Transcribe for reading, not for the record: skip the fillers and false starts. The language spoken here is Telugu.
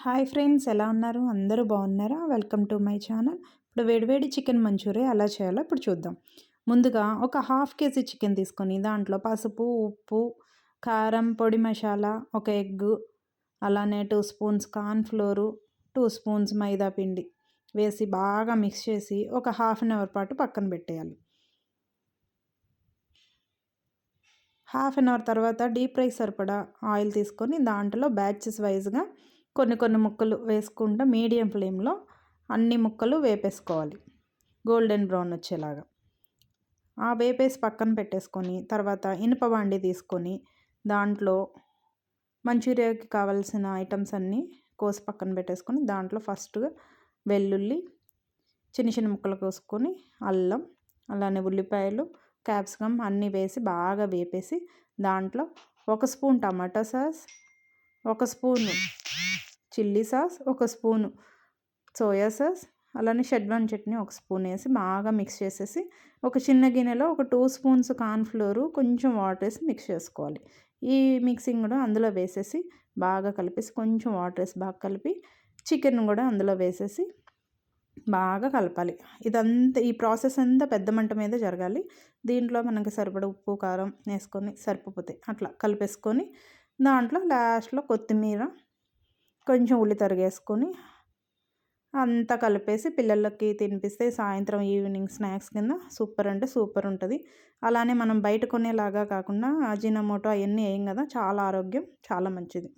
హాయ్ ఫ్రెండ్స్, ఎలా ఉన్నారు? అందరూ బాగున్నారా? Welcome to my channel. ఇప్పుడు వేడివేడి చికెన్ మంచూరియా ఎలా చేయాలో ఇప్పుడు చూద్దాం. ముందుగా ఒక హాఫ్ కేజీ చికెన్ తీసుకొని దాంట్లో పసుపు, ఉప్పు, కారం, పొడి మసాలా, ఒక ఎగ్గు, అలానే 2 స్పూన్స్ కార్న్ ఫ్లోరు, 2 స్పూన్స్ మైదా పిండి వేసి బాగా మిక్స్ చేసి ఒక హాఫ్ అన్ అవర్ పాటు పక్కన పెట్టేయాలి. హాఫ్ అన్ అవర్ తర్వాత డీప్ ఫ్రై సరిపడా ఆయిల్ తీసుకొని దాంట్లో బ్యాచెస్ వైజ్గా కొన్ని కొన్ని ముక్కలు వేసుకుంటూ మీడియం ఫ్లేమ్లో అన్ని ముక్కలు వేపేసుకోవాలి, గోల్డెన్ బ్రౌన్ వచ్చేలాగా. ఆ వేపేసి పక్కన పెట్టేసుకొని తర్వాత ఇనుప బాండి తీసుకొని దాంట్లో మంచూరియాకి కావాల్సిన ఐటమ్స్ అన్నీ కోసి పక్కన పెట్టేసుకొని దాంట్లో ఫస్ట్గా వెల్లుల్లి చిన్న చిన్న ముక్కలు కోసుకొని, అల్లం, అలానే ఉల్లిపాయలు, క్యాప్సికమ్ అన్నీ వేసి బాగా వేపేసి దాంట్లో 1 స్పూన్ టమాటా sauce, 1 spoon chilli sauce, 1 spoon soya sauce, అలానే షెజ్వాన్ చట్నీ 1 స్పూన్ వేసి బాగా మిక్స్ చేసేసి ఒక చిన్న గిన్నెలో ఒక 2 స్పూన్స్ కార్న్ ఫ్లోరు కొంచెం వాటర్ వేసి మిక్స్ చేసుకోవాలి. ఈ మిక్సింగ్ కూడా అందులో వేసేసి బాగా కలిపేసి కొంచెం వాటర్ వేసి బాగా కలిపి చికెన్ కూడా అందులో వేసేసి బాగా కలపాలి. ఈ ప్రాసెస్ అంతా పెద్ద మంట మీద జరగాలి. దీంట్లో మనకి సరిపడా ఉప్పు, కారం వేసుకొని సరిపోతాయి. అట్లా కలిపేసుకొని దాంట్లో లాస్ట్లో కొత్తిమీర, కొంచెం ఉల్లి తరిగేసుకొని అంతా కలిపేసి పిల్లలకి తినిపిస్తే సాయంత్రం ఈవినింగ్ స్నాక్స్ కింద సూపర్ అంటే సూపర్ ఉంటుంది. అలానే మనం బయట కొనేలాగా కాకుండా అజినోమోటో అవన్నీ వేయం కదా, చాలా ఆరోగ్యం, చాలా మంచిది.